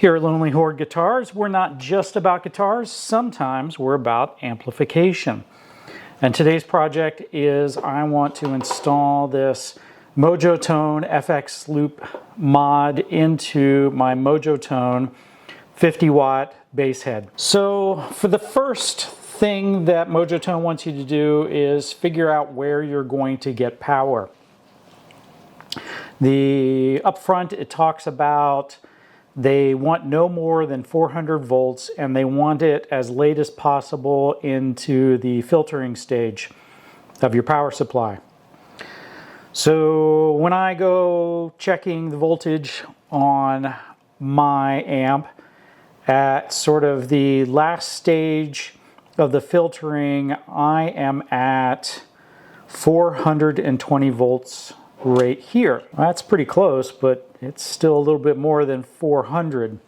Here at Lonely Horde Guitars, we're not just about guitars, sometimes we're about amplification. And today's project is I want to install this Mojotone FX Loop mod into my Mojotone 50-watt bass head. So for the first thing that Mojotone wants you to do is figure out where you're going to get power. Up front, it talks about they want no more than 400 volts and they want it as late as possible into the filtering stage of your power supply. So when I go checking the voltage on my amp at sort of the last stage of the filtering, I am at 420 volts right here. That's pretty close, but it's still a little bit more than 400.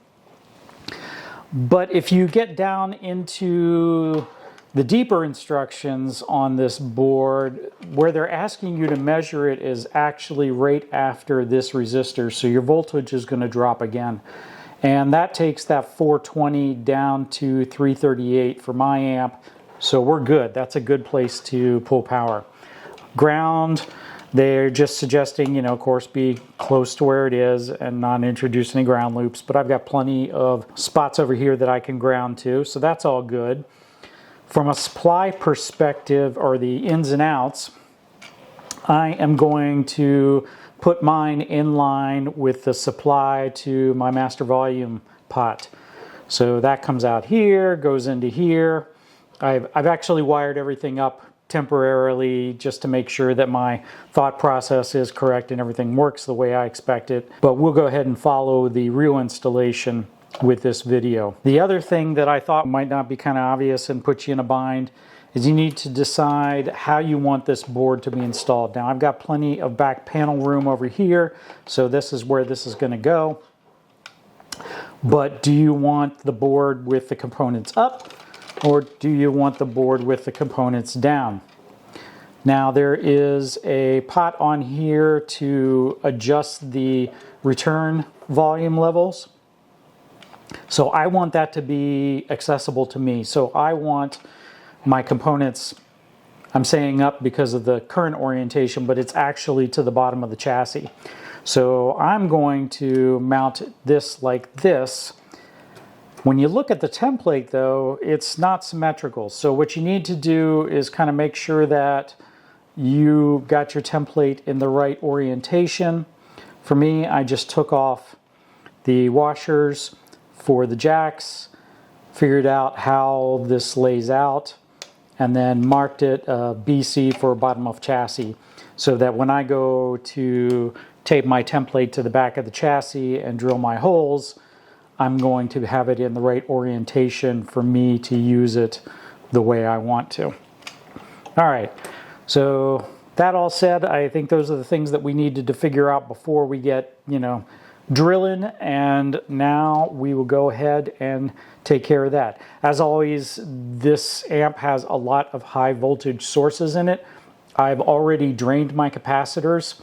But if you get down into the deeper instructions on this board, where they're asking you to measure it is actually right after this resistor, so your voltage is going to drop again. And that takes that 420 down to 338 for my amp, so we're good. That's a good place to pull power. Ground, they're just suggesting, of course, be close to where it is and not introduce any ground loops, but I've got plenty of spots over here that I can ground to, so that's all good. From a supply perspective, or the ins and outs, I am going to put mine in line with the supply to my master volume pot. So that comes out here, goes into here. I've actually wired everything up temporarily just to make sure that my thought process is correct and everything works the way I expect it. But we'll go ahead and follow the real installation with this video. The other thing that I thought might not be kind of obvious and put you in a bind is you need to decide how you want this board to be installed. Now I've got plenty of back panel room over here, so this is where this is going to go. But do you want the board with the components up, or do you want the board with the components down? Now there is a pot on here to adjust the return volume levels. So I want that to be accessible to me. So I want my components, I'm saying up because of the current orientation, but it's actually to the bottom of the chassis. So I'm going to mount this like this. When you look at the template though, it's not symmetrical. So what you need to do is kind of make sure that you got your template in the right orientation. For me, I just took off the washers for the jacks, figured out how this lays out, and then marked it BC for bottom of chassis, so that when I go to tape my template to the back of the chassis and drill my holes, I'm going to have it in the right orientation for me to use it the way I want to. All right, so that all said, I think those are the things that we needed to figure out before we get, drilling, and now we will go ahead and take care of that. As always, this amp has a lot of high voltage sources in it. I've already drained my capacitors,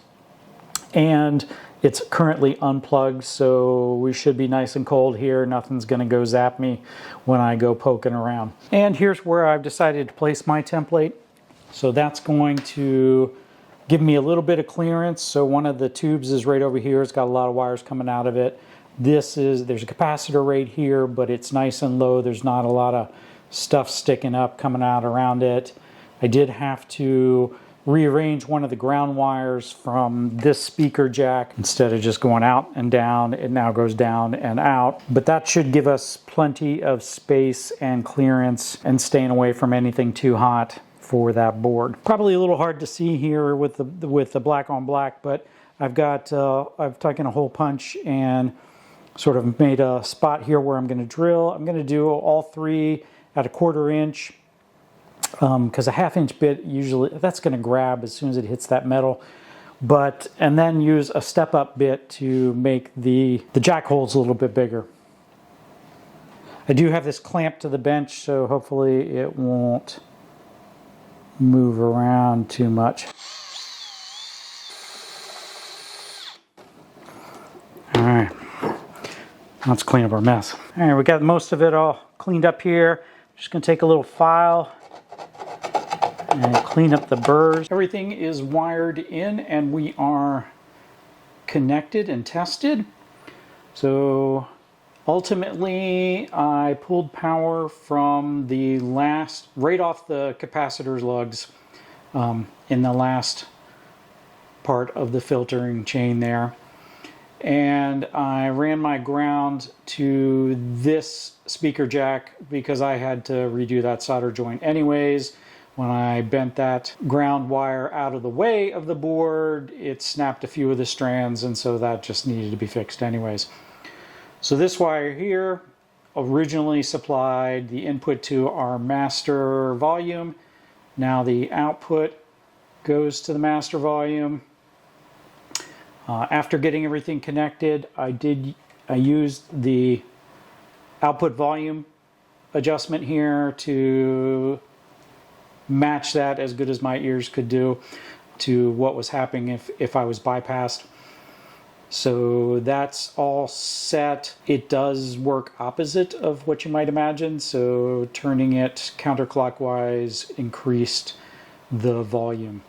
and it's currently unplugged, so we should be nice and cold here. Nothing's going to go zap me when I go poking around. And here's where I've decided to place my template. So that's going to give me a little bit of clearance. So one of the tubes is right over here. It's got a lot of wires coming out of it. There's a capacitor right here, but it's nice and low. There's not a lot of stuff sticking up coming out around it. I did have to rearrange one of the ground wires from this speaker jack. Instead of just going out and down, it now goes down and out. But that should give us plenty of space and clearance and staying away from anything too hot for that board. Probably a little hard to see here with the black on black, but I've taken a hole punch and sort of made a spot here where I'm going to drill. I'm going to do all three at a 1/4 inch. Because a 1/2 inch bit usually that's going to grab as soon as it hits that metal, and then use a step up bit to make the jack holes a little bit bigger. I do have this clamped to the bench, so hopefully it won't move around too much. All right, Let's clean up our mess. All right, we got most of it all cleaned up here. Just gonna take a little file and clean up the burrs. Everything is wired in and we are connected and tested. So ultimately I pulled power from the last, right off the capacitor's lugs in the last part of the filtering chain there. And I ran my ground to this speaker jack because I had to redo that solder joint anyways. When I bent that ground wire out of the way of the board, it snapped a few of the strands, and so that just needed to be fixed anyways. So this wire here originally supplied the input to our master volume. Now the output goes to the master volume. After getting everything connected, I used the output volume adjustment here to match that as good as my ears could do to what was happening if I was bypassed. So that's all set. It does work opposite of what you might imagine. So turning it counterclockwise increased the volume.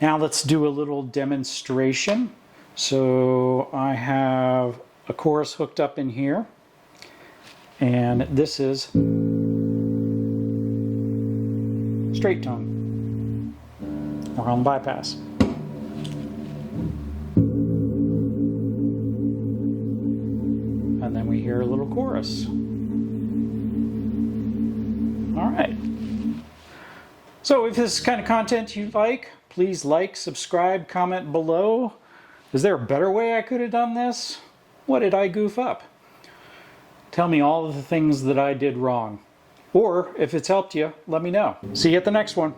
Now let's do a little demonstration. So I have a chorus hooked up in here, and this is straight tone. We're on bypass. And then we hear a little chorus. All right. So if this is the kind of content you like, please like, subscribe, comment below. Is there a better way I could have done this? What did I goof up? Tell me all of the things that I did wrong. Or if it's helped you, let me know. See you at the next one.